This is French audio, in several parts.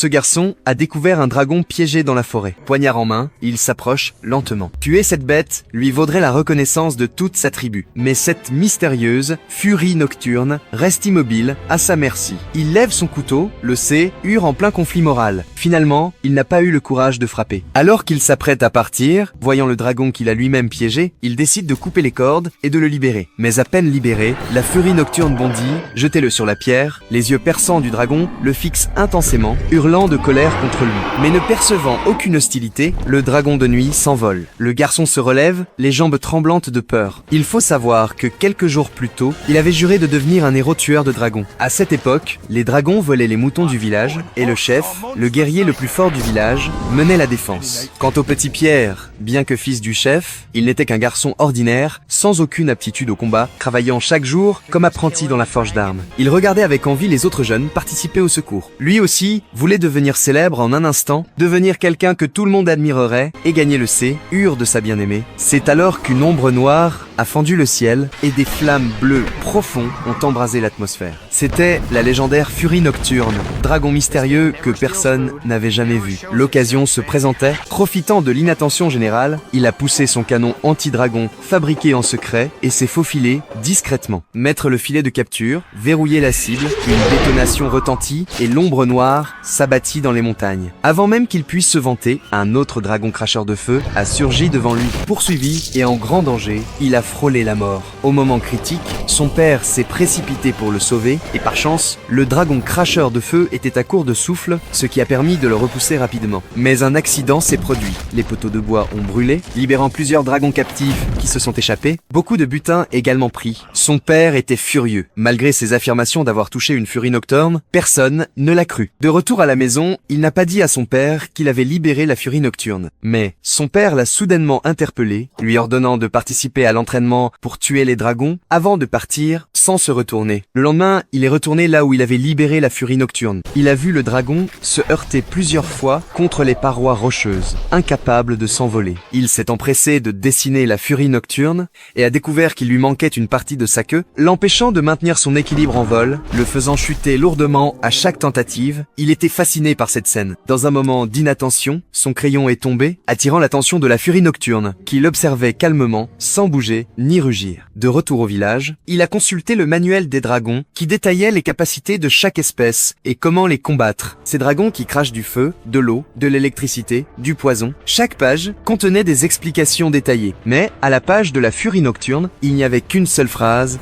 ce garçon a découvert un dragon piégé dans la forêt. Poignard en main, il s'approche lentement. Tuer cette bête lui vaudrait la reconnaissance de toute sa tribu. Mais cette mystérieuse furie nocturne reste immobile à sa merci. Il lève son couteau, le sait, hurle en plein conflit moral. Finalement, il n'a pas eu le courage de frapper. Alors qu'il s'apprête à partir, voyant le dragon qu'il a lui-même piégé, il décide de couper les cordes et de le libérer. Mais à peine libéré, la furie nocturne bondit, jetez-le sur la pierre, les yeux perçants du dragon le fixent intensément, hurlant de colère contre lui. Mais ne percevant aucune hostilité, le dragon de nuit s'envole. Le garçon se relève, les jambes tremblantes de peur. Il faut savoir que quelques jours plus tôt, il avait juré de devenir un héros tueur de dragons. À cette époque, les dragons volaient les moutons du village et le chef, le guerrier le plus fort du village, menait la défense. Quant au petit Pierre, bien que fils du chef, il n'était qu'un garçon ordinaire, sans aucune aptitude au combat, travaillant chaque jour comme apprenti dans la forge d'armes. Il regardait avec envie les autres jeunes participer au secours. Lui aussi voulait devenir célèbre en un instant, devenir quelqu'un que tout le monde admirerait et gagner le hur de sa bien-aimée. C'est alors qu'une ombre noire a fendu le ciel et des flammes bleues profondes ont embrasé l'atmosphère. C'était la légendaire furie nocturne, dragon mystérieux que personne n'avait jamais vu. L'occasion se présentait, profitant de l'inattention générale, il a poussé son canon anti-dragon fabriqué en secret et s'est faufilé discrètement. Mettre le filet de capture, verrouiller la cible, une détonation retentit et l'ombre noire s'abattit dans les montagnes. Avant même qu'il puisse se vanter, un autre dragon cracheur de feu a surgi devant lui, poursuivi et en grand danger, il a frôlé la mort. Au moment critique, son père s'est précipité pour le sauver et par chance, le dragon cracheur de feu était à court de souffle, ce qui a permis de le repousser rapidement. Mais un accident s'est produit. Les poteaux de bois ont brûlé, libérant plusieurs dragons captifs qui se sont échappés, beaucoup de butin également pris. Son père était furieux. Malgré ses affirmations d'avoir touché une furie nocturne, personne ne l'a cru. De retour à la maison, il n'a pas dit à son père qu'il avait libéré la furie nocturne. Mais son père l'a soudainement interpellé, lui ordonnant de participer à l'entraînement pour tuer les dragons avant de partir sans se retourner. Le lendemain, il est retourné là où il avait libéré la furie nocturne. Il a vu le dragon se heurter plusieurs fois contre les parois rocheuses, incapable de s'envoler. Il s'est empressé de dessiner la furie nocturne et a découvert qu'il lui manquait une partie de sa queue, l'empêchant de maintenir son équilibre en vol, le faisant chuter lourdement à chaque tentative. Il était fasciné par cette scène. Dans un moment d'inattention, son crayon est tombé, attirant l'attention de la furie nocturne, qui l'observait calmement, sans bouger ni rugir. De retour au village, il a consulté le manuel des dragons qui détaillait les capacités de chaque espèce et comment les combattre. Ces dragons qui crachent du feu, de l'eau, de l'électricité, du poison. Chaque page contenait des explications détaillées. Mais à la page de la furie nocturne, il n'y avait qu'une seule phrase.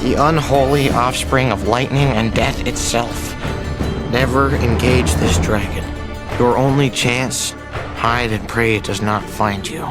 The unholy offspring of lightning and death itself. Never engage this dragon. Your only chance, hide and pray it does not find you.